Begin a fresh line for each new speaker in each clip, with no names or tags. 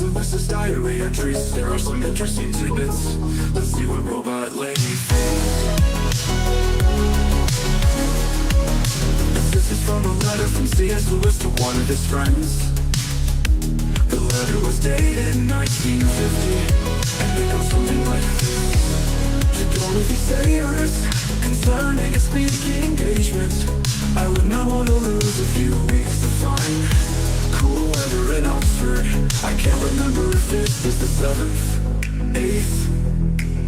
C.S. Lewis's diary entries. There are some interesting tidbits. Let's see what Robot Lady thinks. This is from a letter from C.S. Lewis to one of his friends. The letter was dated in 1950, and it goes something like this. To Dorothy Sayers, concerning a speaking engagement, I would not want to lose a few weeks to find cool weather in Oxford. I can't remember if this is the 7th, 8th,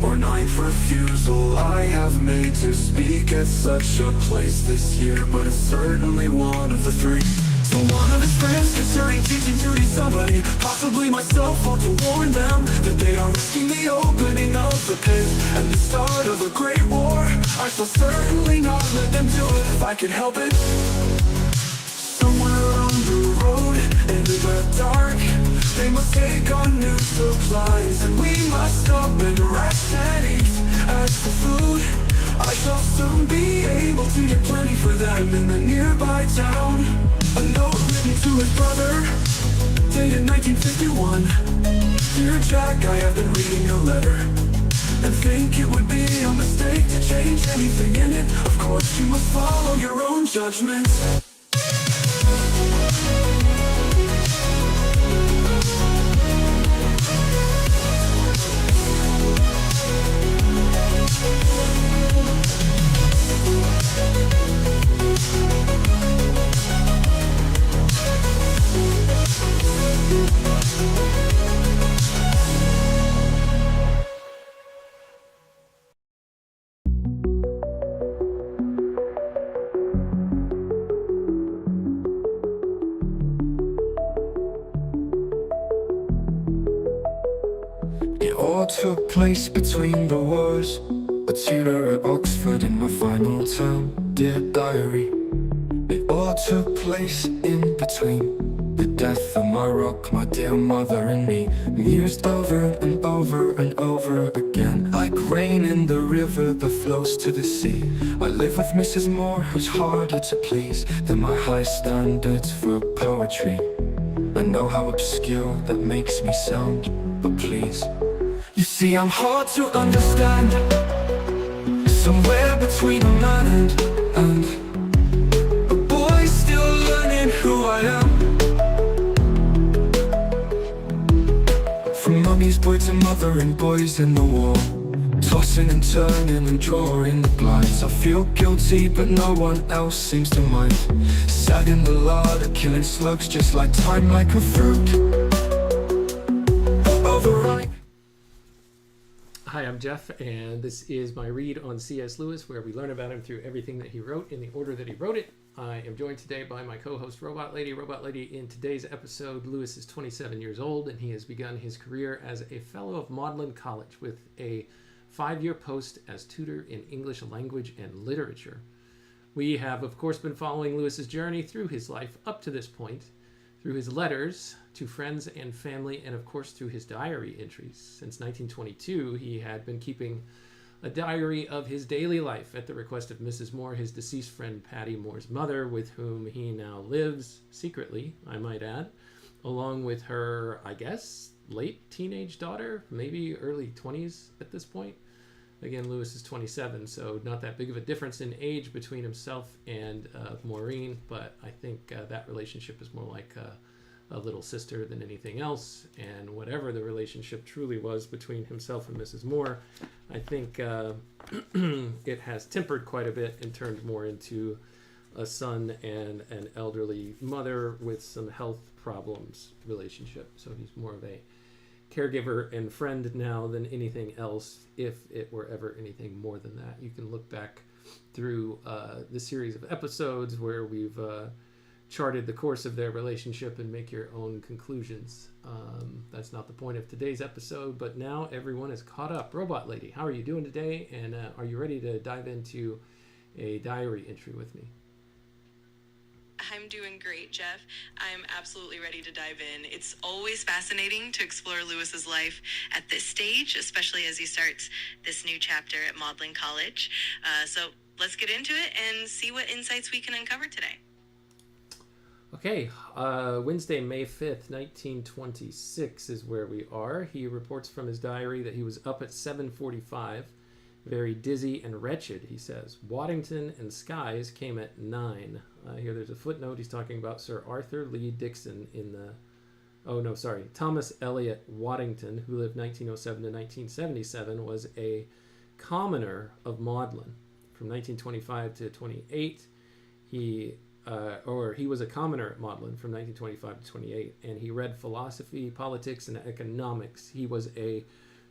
or 9th refusal I have made to speak at such a place this year, but it's certainly one of the 3. So one of his friends concerning teaching to somebody, possibly myself, ought to warn them that they are risking the opening of the pit and the start of a great war. I shall certainly not let them do it if I can help it. Somewhere on the road, in the dark, they must take on new supplies, and we must stop and rest and eat. As for food, I shall soon be able to get plenty for them in the nearby town. A note written to his brother, dated 1951. Dear Jack, I have been reading your letter, and think it would be a mistake to change anything in it. Of course you must follow your own judgment. It all took place between the wars, a tutor at Oxford in my final term. Dear diary, it all took place in between the death of my rock, my dear mother, and me. Mused over and over and over again, like rain in the river that flows to the sea. I live with Mrs. Moore, who's harder to please than my high standards for poetry. I know how obscure that makes me sound, but please, you see I'm hard to understand. Somewhere between a man and a boy still learning who I am. From mummy's boy to mother and boys in the war, tossing and turning and drawing the blinds. I feel guilty but no one else seems to mind. Sat in the larder killing slugs just like time, like a fruit overripe.
Hi, I'm Jeff, and this is my read on C.S. Lewis, where we learn about him through everything that he wrote in the order that he wrote it. I am joined today by my co-host, Robot Lady. Robot Lady, in today's episode, Lewis is 27 years old, and he has begun his career as a Fellow of Magdelan College with a 5-year post as tutor in English language and literature. We have, of course, been following Lewis's journey through his life up to this point, through his letters to friends and family, and of course through his diary entries. Since 1922, he had been keeping a diary of his daily life at the request of Mrs. Moore, his deceased friend Paddy Moore's mother, with whom he now lives, secretly, I might add, along with her, I guess, late teenage daughter, maybe early 20s at this point. Again, Lewis is 27, so not that big of a difference in age between himself and Maureen, but I think that relationship is more like a little sister than anything else. And whatever the relationship truly was between himself and Mrs. Moore, I think it has tempered quite a bit and turned more into a son and an elderly mother with some health problems relationship. So he's more of a caregiver and friend now than anything else, if it were ever anything more than that. You can look back through the series of episodes where we've charted the course of their relationship and make your own conclusions. That's not the point of today's episode, but now everyone is caught up. Robot Lady, how are you doing today? And are you ready to dive into a diary entry with me?
I'm doing great, Jeff. I'm absolutely ready to dive in. It's always fascinating to explore Lewis's life at this stage, especially as he starts this new chapter at Magdelan College. So let's get into it and see what insights we can uncover today.
Okay, Wednesday, May 5th, 1926 is where we are. He reports from his diary that he was up at 7:45, very dizzy and wretched, he says. Waddington and Skies came at 9. Here there's a footnote. He's talking about Sir Arthur Lee Dixon Thomas Eliot Waddington, who lived 1907 to 1977, was a commoner of Magdalen. From 1925 to 28, he was a commoner at Magdalen from 1925 to 28, and he read philosophy, politics, and economics. He was a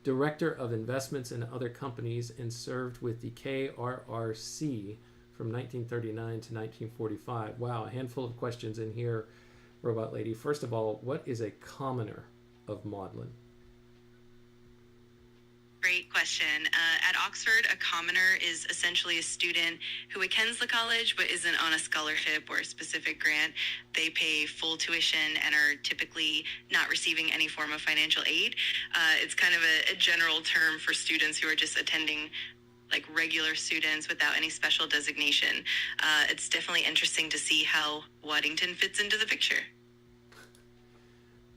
director of investments in other companies and served with the KRRC from 1939 to 1945. Wow, a handful of questions in here, Robot Lady. First of all, what is a commoner of Magdalen?
Great question. At Oxford, a commoner is essentially a student who attends the college but isn't on a scholarship or a specific grant. They pay full tuition and are typically not receiving any form of financial aid. It's kind of a general term for students who are just attending like regular students without any special designation. It's definitely interesting to see how Waddington fits into the picture.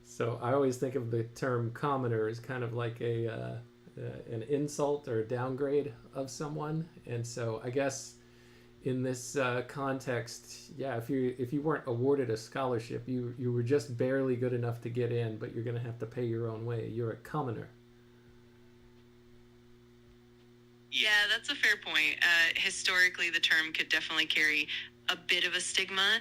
So I always think of the term commoner as kind of like an insult or a downgrade of someone, and so I guess in this context, yeah, if you weren't awarded a scholarship, you were just barely good enough to get in, but you're going to have to pay your own way. You're a commoner.
Yeah, that's a fair point. Historically, the term could definitely carry a bit of a stigma,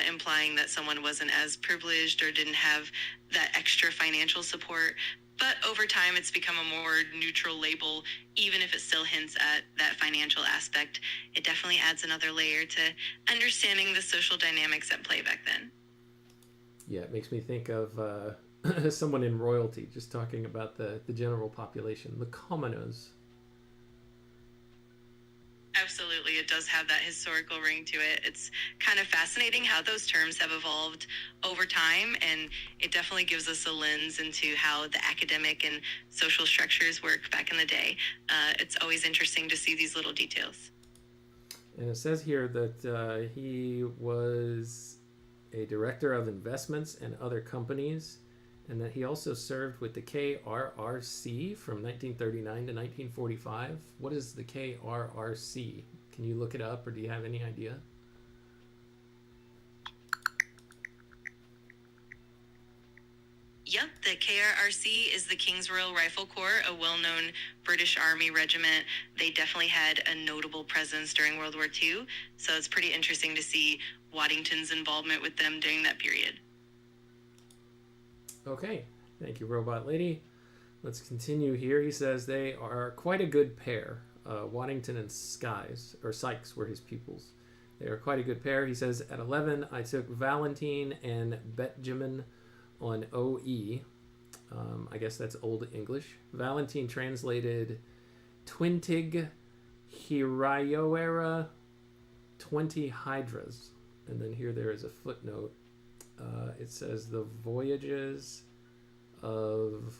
implying that someone wasn't as privileged or didn't have that extra financial support. But over time, it's become a more neutral label, even if it still hints at that financial aspect. It definitely adds another layer to understanding the social dynamics at play back then.
Yeah, it makes me think of someone in royalty, just talking about the general population, the commoners.
Absolutely, it does have that historical ring to it. It's kind of fascinating how those terms have evolved over time, and it definitely gives us a lens into how the academic and social structures work back in the day. It's always interesting to see these little details.
And it says here that he was a director of investments and other companies, and that he also served with the KRRC from 1939 to 1945. What is the KRRC? Can you look it up, or do you have any idea?
Yep, the KRRC is the King's Royal Rifle Corps, a well-known British Army regiment. They definitely had a notable presence during World War II, so it's pretty interesting to see Waddington's involvement with them during that period.
Okay, thank you, Robot Lady. Let's continue here. He says they are quite a good pair. Waddington and Sykes were his pupils. They are quite a good pair. He says, at 11, I took Valentine and Benjamin on OE. I guess that's Old English. Valentine translated Twintig Hirayoera 20 Hydras. And then here there is a footnote. It says the voyages of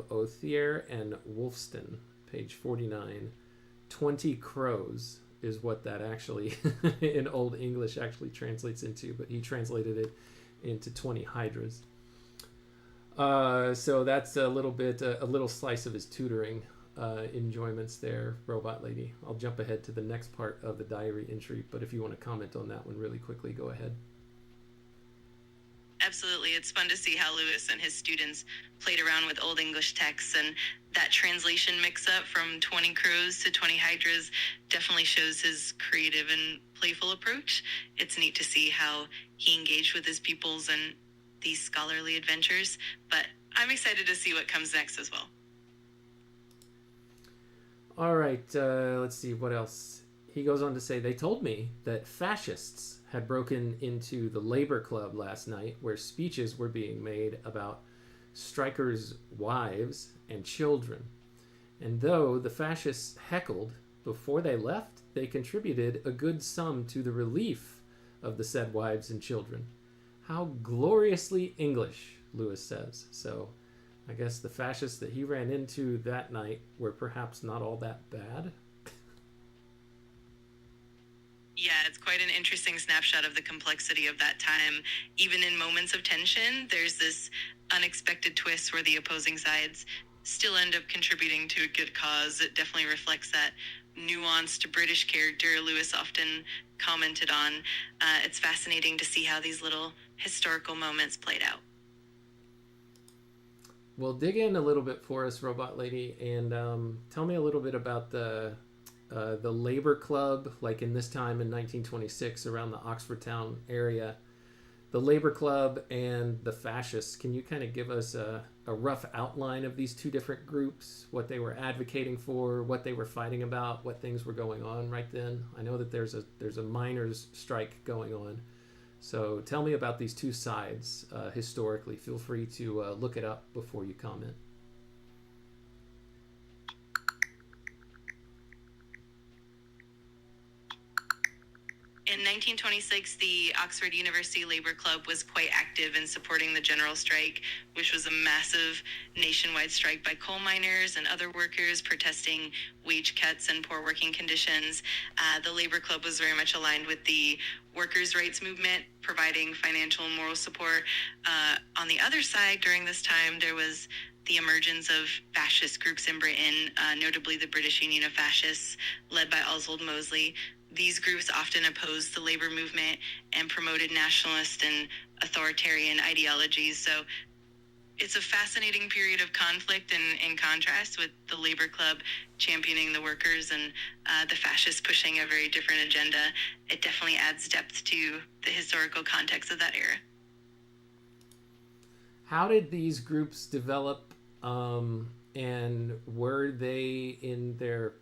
Othier and Wolfston, page 49. 20 crows is what that actually in Old English actually translates into, but he translated it into 20 hydras. So that's a little slice of his tutoring enjoyments there, Robot Lady. I'll jump ahead to the next part of the diary entry, but if you want to comment on that one really quickly, go ahead.
Absolutely. It's fun to see how Lewis and his students played around with Old English texts, and that translation mix-up from 20 crows to 20 hydras definitely shows his creative and playful approach. It's neat to see how he engaged with his pupils and these scholarly adventures, but I'm excited to see what comes next as well.
All right, let's see what else. He goes on to say, they told me that fascists had broken into the Labor Club last night, where speeches were being made about strikers' wives and children. And though the fascists heckled before they left, they contributed a good sum to the relief of the said wives and children. How gloriously English, Lewis says. So I guess the fascists that he ran into that night were perhaps not all that bad.
Yeah, it's quite an interesting snapshot of the complexity of that time. Even in moments of tension, there's this unexpected twist where the opposing sides still end up contributing to a good cause. It definitely reflects that nuanced British character Lewis often commented on. It's fascinating to see how these little historical moments played out.
Well, dig in a little bit for us, Robot Lady, and tell me a little bit about the Labor Club, like in this time in 1926 around the Oxford town area. The Labor Club and the fascists. Can you kind of give us a rough outline of these two different groups, what they were advocating for, what they were fighting about, what things were going on right then? I know that there's a miners' strike going on. So tell me about these two sides historically. Feel free to look it up before you comment.
In 1926, the Oxford University Labor Club was quite active in supporting the general strike, which was a massive nationwide strike by coal miners and other workers protesting wage cuts and poor working conditions. The Labor Club was very much aligned with the workers' rights movement, providing financial and moral support. On the other side, during this time, there was the emergence of fascist groups in Britain, notably the British Union of Fascists, led by Oswald Mosley. These groups often opposed the labor movement and promoted nationalist and authoritarian ideologies. So it's a fascinating period of conflict and in contrast with the Labor Club championing the workers and the fascists pushing a very different agenda. It definitely adds depth to the historical context of that era.
How did these groups develop, and were they in their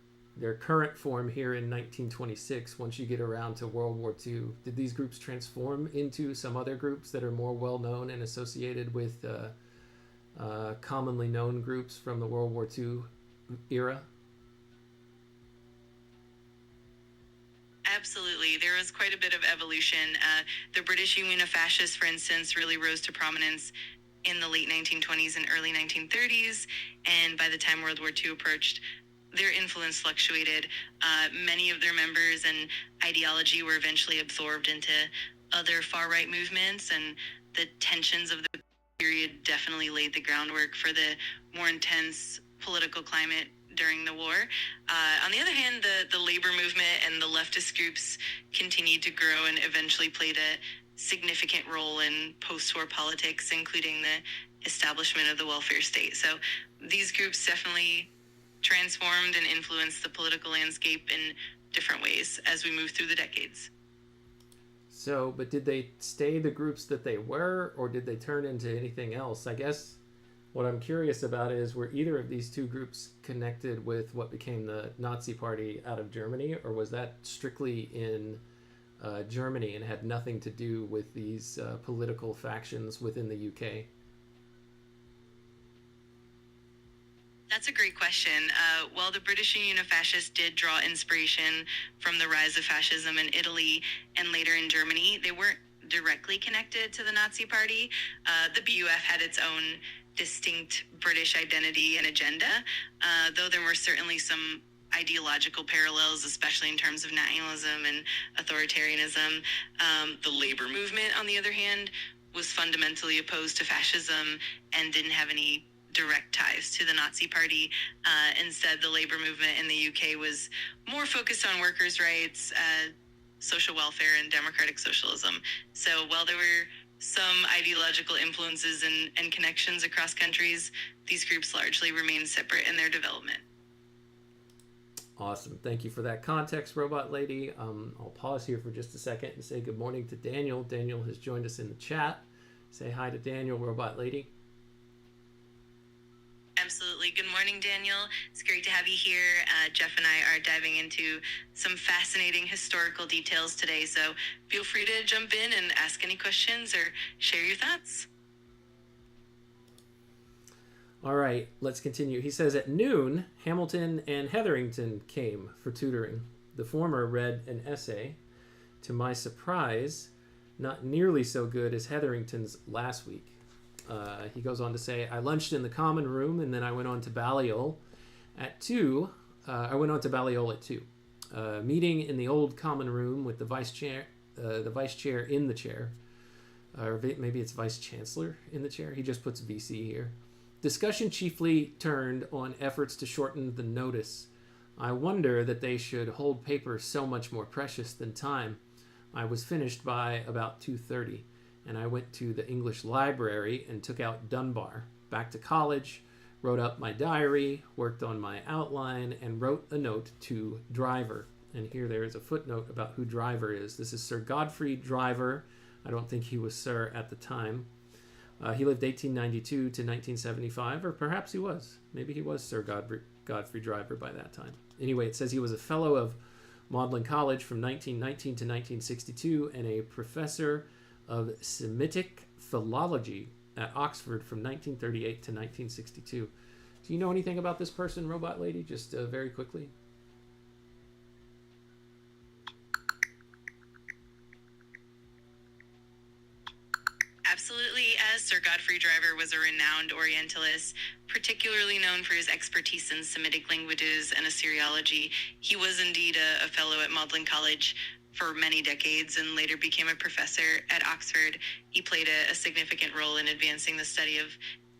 current form here in 1926 once you get around to World War II? Did these groups transform into some other groups that are more well known and associated with commonly known groups from the World War II era?
Absolutely. There was quite a bit of evolution. The British Union of Fascists, for instance, really rose to prominence in the late 1920s and early 1930s. And by the time World War II approached, their influence fluctuated. Many of their members and ideology were eventually absorbed into other far-right movements, and the tensions of the period definitely laid the groundwork for the more intense political climate during the war. On the other hand, the labor movement and the leftist groups continued to grow and eventually played a significant role in post-war politics, including the establishment of the welfare state. So these groups definitely transformed and influenced the political landscape in different ways as we move through the decades.
So, but did they stay the groups that they were, or did they turn into anything else? I guess what I'm curious about is, were either of these two groups connected with what became the Nazi Party out of Germany, or was that strictly in Germany and had nothing to do with these political factions within the UK?
That's a great question. While the British Union of Fascists did draw inspiration from the rise of fascism in Italy and later in Germany, they weren't directly connected to the Nazi Party. The BUF had its own distinct British identity and agenda, though there were certainly some ideological parallels, especially in terms of nationalism and authoritarianism. The labor movement, on the other hand, was fundamentally opposed to fascism and didn't have any direct ties to the Nazi Party. Instead, the labor movement in the UK was more focused on workers' rights, social welfare, and democratic socialism. So while there were some ideological influences and connections across countries, these groups largely remained separate in their development.
Awesome. Thank you for that context, Robot Lady. I'll pause here for just a second and say good morning to Daniel. Daniel has joined us in the chat. Say hi to Daniel, Robot Lady.
Absolutely. Good morning, Daniel. It's great to have you here. Jeff and I are diving into some fascinating historical details today, so feel free to jump in and ask any questions or share your thoughts.
All right, let's continue. He says, at noon, Hamilton and Hetherington came for tutoring. The former read an essay. To my surprise, not nearly so good as Hetherington's last week. He goes on to say, I lunched in the common room, and then I went on to Balliol at 2. I went on to Balliol at 2. Meeting in the old common room with the vice chair in the chair. Or maybe it's vice chancellor in the chair. He just puts VC here. Discussion chiefly turned on efforts to shorten the notice. I wonder that they should hold paper so much more precious than time. I was finished by about 2:30, and I went to the English library and took out Dunbar. Back to college, wrote up my diary, worked on my outline, and wrote a note to Driver. And here there is a footnote about who Driver is. This is Sir Godfrey Driver. I don't think he was Sir at the time. He lived 1892 to 1975, or perhaps he was. Maybe he was Sir Godfrey Driver by that time. Anyway, it says he was a Fellow of Magdelan College from 1919 to 1962 and a Professor of Semitic Philology at Oxford from 1938 to 1962. Do you know anything about this person, Robot Lady? Just very quickly.
Absolutely, as Sir Godfrey Driver was a renowned Orientalist, particularly known for his expertise in Semitic languages and Assyriology. He was indeed a fellow at Magdelan College for many decades and later became a professor at Oxford. He played a significant role in advancing the study of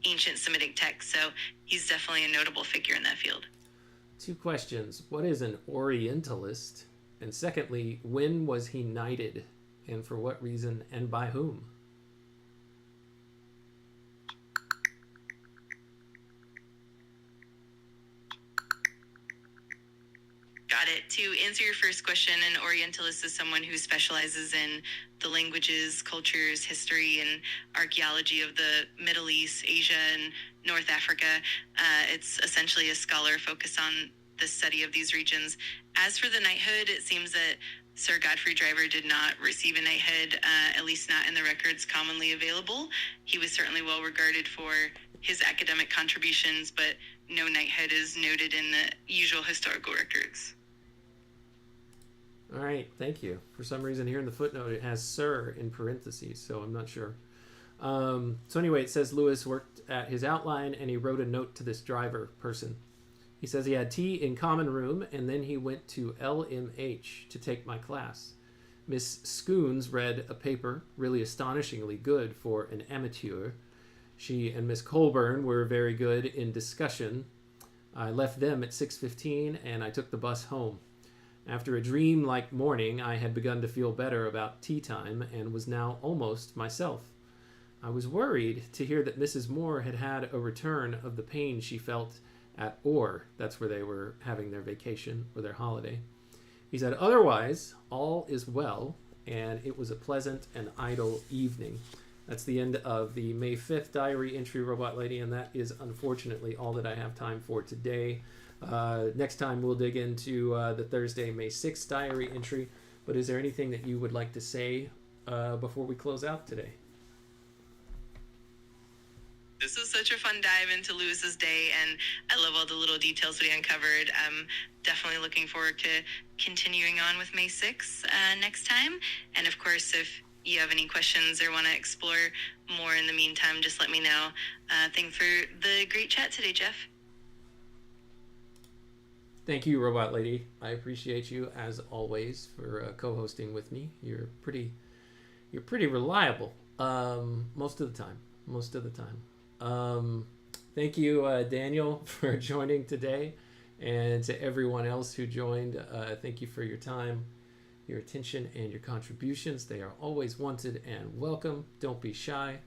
ancient Semitic texts, so he's definitely a notable figure in that field.
2 questions. What is an Orientalist? And secondly, when was he knighted? And for what reason and by whom?
Got it. To answer your first question, an Orientalist is someone who specializes in the languages, cultures, history, and archaeology of the Middle East, Asia, and North Africa. It's essentially a scholar focused on the study of these regions. As for the knighthood, it seems that Sir Godfrey Driver did not receive a knighthood, at least not in the records commonly available. He was certainly well regarded for his academic contributions, but no knighthood is noted in the usual historical records.
All right, thank you. For some reason here in the footnote it has Sir in parentheses, so I'm not sure. So anyway, it says Lewis worked at his outline and he wrote a note to this Driver person. He says he had tea in common room and then he went to LMH to take my class. Miss Scoons read a paper, really astonishingly good for an amateur. She and Miss Colburn were very good in discussion. I left them at 6:15 and I took the bus home. After a dream-like morning, I had begun to feel better about tea time and was now almost myself. I was worried to hear that Mrs. Moore had had a return of the pain she felt at Orr. That's where they were having their vacation or their holiday. He said, otherwise, all is well, and it was a pleasant and idle evening. That's the end of the May 5th diary entry, Robot Lady, and that is unfortunately all that I have time for today. Next time we'll dig into the Thursday, May 6th diary entry. But is there anything that you would like to say before we close out today?
This was such a fun dive into Lewis's day, and I love all the little details we uncovered. I'm definitely looking forward to continuing on with May 6th next time. And of course, if you have any questions or want to explore more in the meantime, just let me know. Thanks for the great chat today, Jeff.
Thank you, Robot Lady. I appreciate you as always for co-hosting with me. You're pretty reliable most of the time. Thank you, Daniel, for joining today, and to everyone else who joined. Thank you for your time, your attention, and your contributions. They are always wanted and welcome. Don't be shy.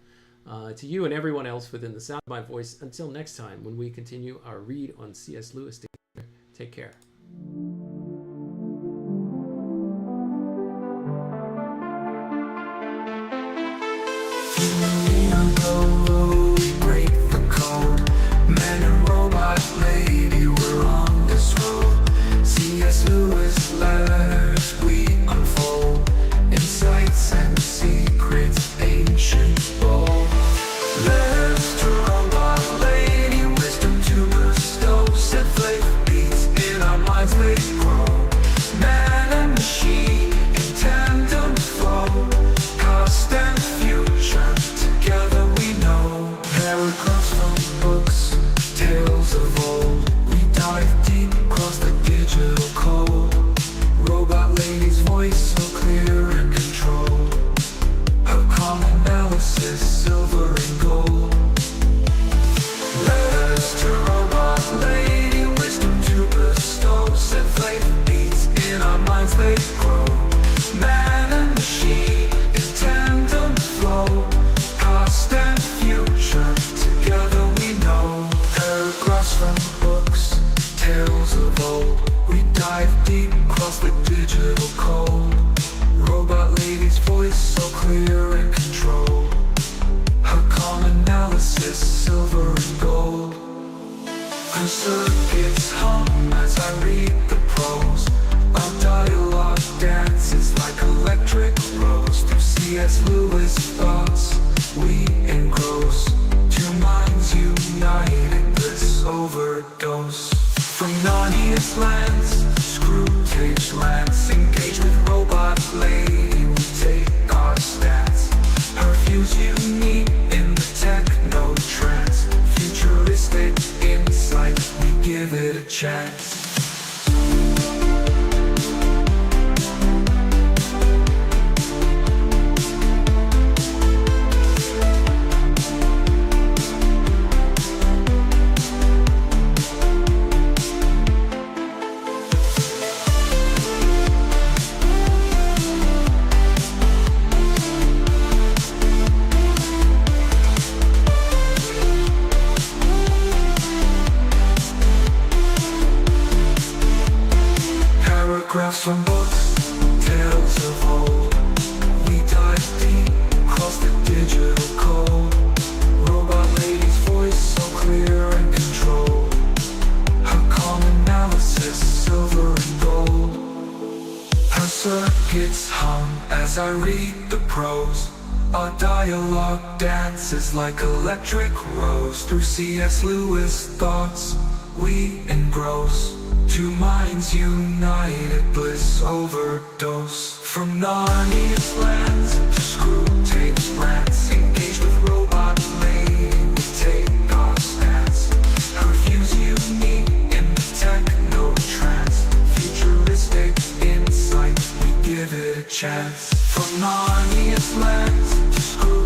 To you and everyone else within the sound of my voice, until next time when we continue our read on C.S. Lewis together. Take care.
Break the code. Man and robot lady, we're on this road. C.S. Lewis letters we unfold. Insights and secrets ancient bold. Letters to robot lady, wisdom to bestow. Set faith beats in our minds, lady. as they grow. Man and machine in tandem flow. Past and future together we know. Paragraphs from books, tales of old. We dive deep across the digital code. Robot lady's voice so clear and controlled. Her calm analysis, silver and gold. Her circuits hum as I read the prose. Our dialogue dances like electric rose. Through C.S. Lewis thoughts we engross. Two minds united, bliss overdose. From Narnia's lands, Screwtape's lands, engage with robot lady, we take our stance. Her views unique in the techno trance. Futuristic insight, we give it a chance. Paragraphs from books, tales of old. We dive deep across the digital code. Robot lady's voice so clear and controlled. Her calm analysis, silver and gold. Her circuits hum as I read the prose. Our dialogue dances like electric rose. Through C.S. Lewis thoughts we engross. Two minds united, bliss overdose. From Narnia's lands to Screwtape's lands, engage with robot lady, we take our stance. Her views unique in the techno trance. Futuristic insight, we give it a chance. From Narnia's lands to Screwtape's